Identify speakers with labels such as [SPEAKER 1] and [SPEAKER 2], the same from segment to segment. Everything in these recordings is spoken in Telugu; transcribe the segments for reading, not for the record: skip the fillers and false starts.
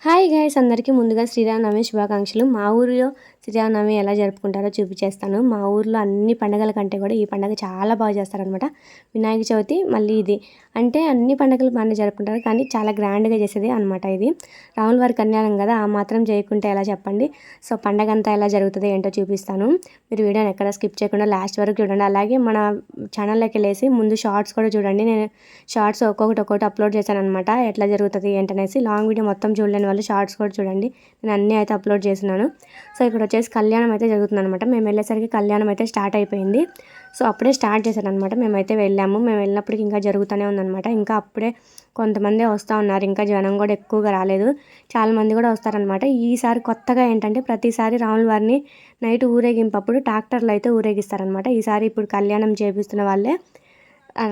[SPEAKER 1] హాయ్ గైస్, అందరికీ ముందుగా శ్రీరామనవమి శుభాకాంక్షలు. మా ఊరిలో శ్రీరామనవమి ఎలా జరుపుకుంటారో చూపించేస్తాను. మా ఊర్లో అన్ని పండుగల కంటే కూడా ఈ పండుగ చాలా బాగా చేస్తారనమాట. వినాయక చవితి మళ్ళీ ఇది అంటే అన్ని పండుగలు బాగానే జరుపుకుంటారు, కానీ చాలా గ్రాండ్గా చేసేది అనమాట. ఇది రాముల వారి కళ్యాణం కదా, ఆ మాత్రం చేయకుంటే ఎలా చెప్పండి. సో పండగ అంతా ఎలా జరుగుతుంది ఏంటో చూపిస్తాను. మీరు వీడియోని ఎక్కడ స్కిప్ చేయకుండా లాస్ట్ వరకు చూడండి. అలాగే మన ఛానల్లోకి వెళ్ళేసి ముందు షార్ట్స్ కూడా చూడండి. నేను షార్ట్స్ ఒక్కొక్కటి అప్లోడ్ చేశాను అనమాట, ఎట్లా జరుగుతుంది ఏంటనేసి. లాంగ్ వీడియో మొత్తం చూడలేని వాళ్ళు షార్ట్స్ కూడా చూడండి, నేను అన్నీ అయితే అప్లోడ్ చేస్తున్నాను. సో ఇక్కడ వచ్చేసి కళ్యాణం అయితే జరుగుతుంది అనమాట. మేము వెళ్ళేసరికి కళ్యాణం అయితే స్టార్ట్ అయిపోయింది. సో అప్పుడే స్టార్ట్ చేశాను అనమాట. మేమైతే వెళ్ళాము. మేము వెళ్ళినప్పటికి ఇంకా జరుగుతూనే ఉందన్నమాట. ఇంకా అప్పుడే కొంతమంది వస్తూ ఉన్నారు, ఇంకా జనం కూడా ఎక్కువగా రాలేదు, చాలామంది కూడా వస్తారనమాట. ఈసారి కొత్తగా ఏంటంటే ప్రతిసారి రాముల వారిని నైట్ ఊరేగింపప్పుడు ట్రాక్టర్లు అయితే ఊరేగిస్తారనమాట. ఈసారి ఇప్పుడు కళ్యాణం చేపిస్తున్న వాళ్ళే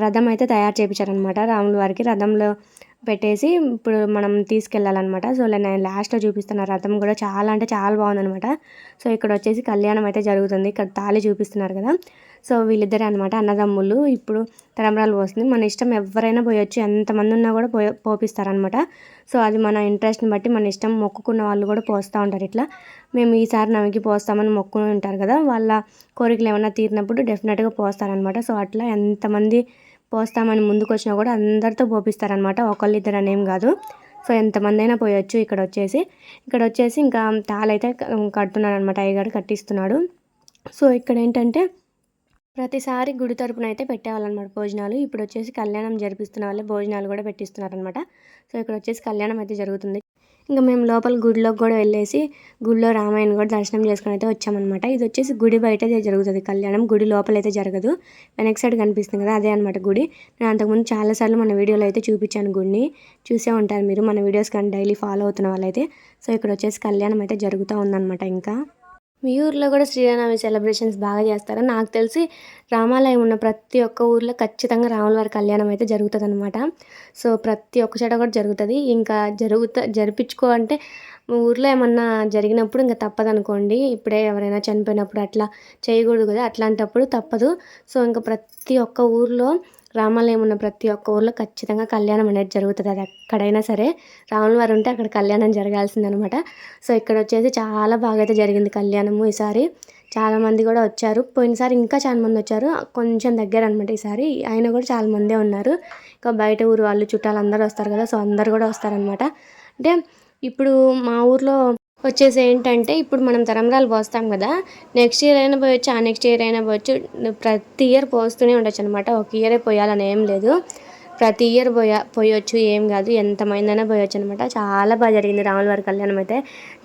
[SPEAKER 1] రథం అయితే తయారు చేయించారనమాట. రాముల వారికి రథంలో పెట్టేసి ఇప్పుడు మనం తీసుకెళ్ళాలన్నమాట. సో నేను లాస్ట్లో చూపిస్తున్న రథం కూడా చాలా అంటే చాలా బాగుందనమాట. సో ఇక్కడ వచ్చేసి కళ్యాణం అయితే జరుగుతుంది. ఇక్కడ తాళి చూపిస్తున్నారు కదా, సో వీళ్ళిద్దరే అనమాట అన్నదమ్ములు. ఇప్పుడు తలంబ్రాలు పోస్తుంది. మన ఇష్టం, ఎవరైనా పోయొచ్చు, ఎంతమంది ఉన్నా కూడా పోపిస్తారనమాట. సో అది మన ఇంట్రెస్ట్ని బట్టి మన ఇష్టం. మొక్కుకున్న వాళ్ళు కూడా పోస్తూ ఉంటారు. ఇట్లా మేము ఈసారి నవికి పోస్తామని మొక్కుని ఉంటారు కదా, వాళ్ళ కోరికలు ఏమైనా తీరినప్పుడు డెఫినెట్గా పోస్తారనమాట. సో అట్లా ఎంతమంది పోస్తామని ముందుకు వచ్చినా కూడా అందరితో పోపిస్తారనమాట, ఒకళ్ళిద్దరు అనేం కాదు. సో ఎంతమంది అయినా పోయొచ్చు. ఇక్కడ వచ్చేసి ఇంకా తాళైతే కడుతున్నాడు అనమాట, అయ్యగారు కట్టిస్తున్నాడు. సో ఇక్కడ ఏంటంటే ప్రతిసారి గుడి తరపున అయితే పెట్టేవాళ్ళనమాట భోజనాలు. ఇప్పుడు వచ్చేసి కళ్యాణం జరిపిస్తున్న వాళ్ళే భోజనాలు కూడా పెట్టిస్తున్నారనమాట. సో ఇక్కడ వచ్చేసి కళ్యాణం అయితే జరుగుతుంది. ఇంకా మేము లోపల గుడిలోకి కూడా వెళ్ళేసి గుడిలో రామాయణ కూడా దర్శనం చేసుకుని అయితే వచ్చామన్నమాట. ఇది వచ్చేసి గుడి బయట జరుగుతుంది కళ్యాణం, గుడి లోపల అయితే జరగదు. వెనక్ సైడ్ కనిపిస్తుంది కదా, అదే అనమాట గుడి. నేను అంతకుముందు చాలాసార్లు మన వీడియోలో అయితే చూపించాను, గుడిని చూసే ఉంటారు మీరు మన వీడియోస్ కానీ డైలీ ఫాలో అవుతున్న వాళ్ళైతే. సో ఇక్కడ వచ్చేసి కళ్యాణం అయితే జరుగుతూ ఉందన్నమాట. ఇంకా మీ ఊర్లో కూడా శ్రీరామనవమి సెలబ్రేషన్స్ బాగా చేస్తారా? నాకు తెలిసి రామాలయం ఉన్న ప్రతి ఒక్క ఊర్లో ఖచ్చితంగా రాముల వారి కళ్యాణం అయితే జరుగుతుంది అనమాట. సో ప్రతి ఒక్క చోట కూడా జరుగుతుంది. ఇంకా జరిపించుకో అంటే ఊర్లో ఏమన్నా జరిగినప్పుడు ఇంకా తప్పదనుకోండి. ఇప్పుడే ఎవరైనా చనిపోయినప్పుడు అట్లా చేయకూడదు కదా, అట్లాంటప్పుడు తప్పదు. సో ఇంకా ప్రతి ఒక్క ఊర్లో రామాలయం ఉన్న ప్రతి ఒక్క ఊర్లో ఖచ్చితంగా కళ్యాణం అనేది జరుగుతుంది. అది ఎక్కడైనా సరే రాముల వారు ఉంటే అక్కడ కళ్యాణం జరగాల్సిందనమాట. సో ఇక్కడ వచ్చేసి చాలా బాగా అయితే జరిగింది కళ్యాణము. ఈసారి చాలామంది కూడా వచ్చారు. పోయినసారి ఇంకా చాలా మంది వచ్చారు, కొంచెం దగ్గర అనమాట. ఈసారి అయినా కూడా చాలామందే ఉన్నారు. ఇంకా బయట ఊరు వాళ్ళు చుట్టాలు అందరూ వస్తారు కదా, సో అందరు కూడా వస్తారనమాట. అంటే ఇప్పుడు మా ఊర్లో వచ్చేసి ఏంటంటే ఇప్పుడు మనం తలంబ్రాలు పోస్తాం కదా, నెక్స్ట్ ఇయర్ అయినా పోయొచ్చు, ఆ నెక్స్ట్ ఇయర్ అయినా పోయొచ్చు. ప్రతి ఇయర్ పోస్తూనే ఉండొచ్చు అనమాట. ఒక ఇయరే పోయాలని ఏం లేదు, ప్రతి ఇయర్ పోయొచ్చు, ఏం కాదు, ఎంతమంది అయినా పోయొచ్చు అనమాట. చాలా బాగా జరిగింది రాముల వారి కళ్యాణం అయితే.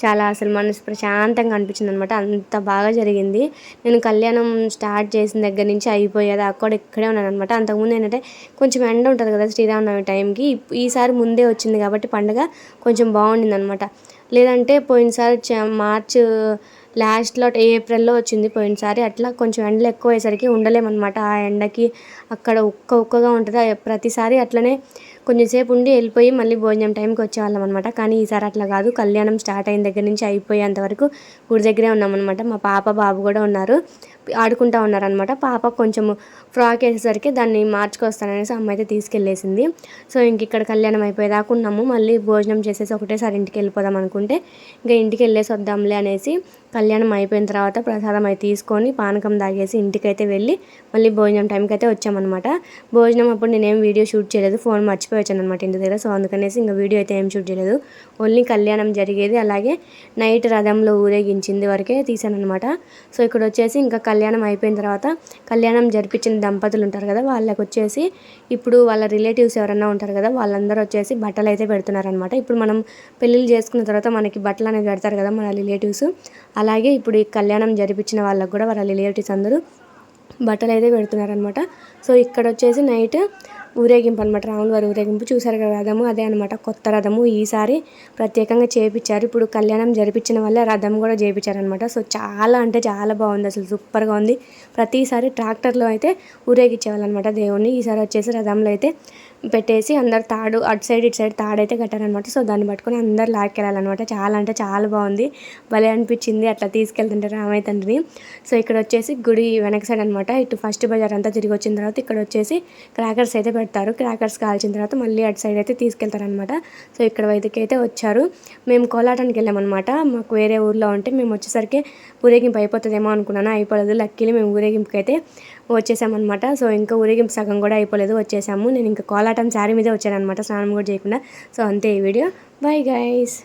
[SPEAKER 1] చాలా అసలు మనసు ప్రశాంతంగా అనిపించింది అనమాట, అంత బాగా జరిగింది. నేను కళ్యాణం స్టార్ట్ చేసిన దగ్గర నుంచి అయిపోయేది అక్కడ ఇక్కడే ఉన్నాను అనమాట. అంతకుముందు ఏంటంటే కొంచెం ఎండ ఉంటుంది కదా శ్రీరామనవమి టైంకి, ఈసారి ముందే వచ్చింది కాబట్టి పండుగ కొంచెం బాగుండింది అనమాట. లేదంటే పోయినసారి మార్చ్ లాస్ట్లో ఏప్రిల్లో వచ్చింది పోయినసారి. అట్లా కొంచెం ఎండలు ఎక్కువ అయ్యేసరికి ఉండలేమన్నమాట. ఆ ఎండకి అక్కడ ఉక్కగా ఉంటుంది. ప్రతిసారి అట్లనే కొంచెంసేపు ఉండి వెళ్ళిపోయి మళ్ళీ భోజనం టైంకి వచ్చేవాళ్ళం అనమాట. కానీ ఈసారి అట్లా కాదు, కళ్యాణం స్టార్ట్ అయిన దగ్గర నుంచి అయిపోయేంత వరకు గుడి దగ్గరే ఉన్నామన్నమాట. మా పాప బాబు కూడా ఉన్నారు, ఆడుకుంటూ ఉన్నారనమాట. పాప కొంచెము ఫ్రాక్ వేసేసరికి దాన్ని మార్చుకొస్తాననేసి అమ్మ అయితే తీసుకెళ్ళేసింది. సో ఇంక ఇక్కడ కళ్యాణం అయిపోయేదాకా ఉన్నాము. మళ్ళీ భోజనం చేసేసి ఒకటేసారి ఇంటికి వెళ్ళిపోదాం అనుకుంటే ఇంకా ఇంటికి వెళ్ళేసి వద్దాంలే అనేసి కళ్యాణం అయిపోయిన తర్వాత ప్రసాదం అయితే తీసుకొని పానకం తాగేసి ఇంటికైతే వెళ్ళి మళ్ళీ భోజనం టైంకి అయితే వచ్చామన్నమాట. భోజనం అప్పుడు నేనేం వీడియో షూట్ చేయలేదు, ఫోన్ మర్చిపోయి వచ్చాను అనమాట ఇంటి దగ్గర. సో అందుకనేసి ఇంకా వీడియో అయితే ఏం షూట్ చేయలేదు, ఓన్లీ కళ్యాణం జరిగేది అలాగే నైట్ రథంలో ఊరేగించింది వరకే తీసాను అనమాట. సో ఇక్కడ వచ్చేసి ఇంకా కళ్యాణం అయిపోయిన తర్వాత కళ్యాణం జరిపించిన దంపతులు ఉంటారు కదా, వాళ్ళకి వచ్చేసి ఇప్పుడు వాళ్ళ రిలేటివ్స్ ఎవరన్నా ఉంటారు కదా, వాళ్ళందరూ వచ్చేసి బట్టలు అయితే పెడుతున్నారనమాట. ఇప్పుడు మనం పెళ్ళిళ్ళు చేసుకున్న తర్వాత మనకి బట్టలు అనేది పెడతారు కదా మన రిలేటివ్స్, అలాగే ఇప్పుడు ఈ కళ్యాణం జరిపించిన వాళ్ళకు కూడా వాళ్ళ రిలేటివ్స్ అందరూ బట్టలు అయితే పెడుతున్నారనమాట. సో ఇక్కడ వచ్చేసి నైట్ ఊరేగింపు అనమాట, రాముల వారి ఊరేగింపు. చూసారు కదా రథము, అదే అనమాట కొత్త రథము. ఈసారి ప్రత్యేకంగా చేయించారు. ఇప్పుడు కళ్యాణం జరిపించిన వల్ల రథం కూడా చేయించారనమాట. సో చాలా అంటే చాలా బాగుంది, అసలు సూపర్గా ఉంది. ప్రతిసారి ట్రాక్టర్లో అయితే ఊరేగించేవాళ్ళు అనమాట దేవుణ్ణి. ఈసారి వచ్చేసి రథంలో అయితే పెట్టేసి అందరు తాడు అటు సైడ్ ఇటు సైడ్ తాడైతే కట్టారనమాట. సో దాన్ని పట్టుకొని అందరు లాక్కెళ్ళాలన్నమాట. చాలా అంటే చాలా బాగుంది, భలే అనిపించింది అట్లా తీసుకెళ్తుంటే రామయ్య తండ్రిని. సో ఇక్కడ వచ్చేసి గుడి వెనక సైడ్ అనమాట. ఇటు ఫస్ట్ బజార్ అంతా తిరిగి వచ్చిన తర్వాత ఇక్కడ వచ్చేసి క్రాకర్స్ అయితే పెడతారు. క్రాకర్స్ కాల్చిన తర్వాత మళ్ళీ అటు సైడ్ అయితే తీసుకెళ్తారనమాట. సో ఇక్కడ వైద్యకైతే వచ్చారు. మేము కోలాటానికి వెళ్ళామన్నమాట. మాకు వేరే ఊర్లో ఉంటే మేము వచ్చేసరికి ఊరేగింపు అయిపోతుందేమో అనుకున్నాను, అయిపోలేదు. లక్కీలీ మేము ఊరేగింపుకి అయితే వచ్చేసామన్నమాట. సో ఇంకా ఊరేగింపు సగం కూడా అయిపోలేదు, వచ్చేసాము. నేను ఇంకా కోలాటం శారీ మీదే వచ్చాను అనమాట, స్నానం కూడా చేయకుండా. సో అంతే ఈ వీడియో. Bye guys.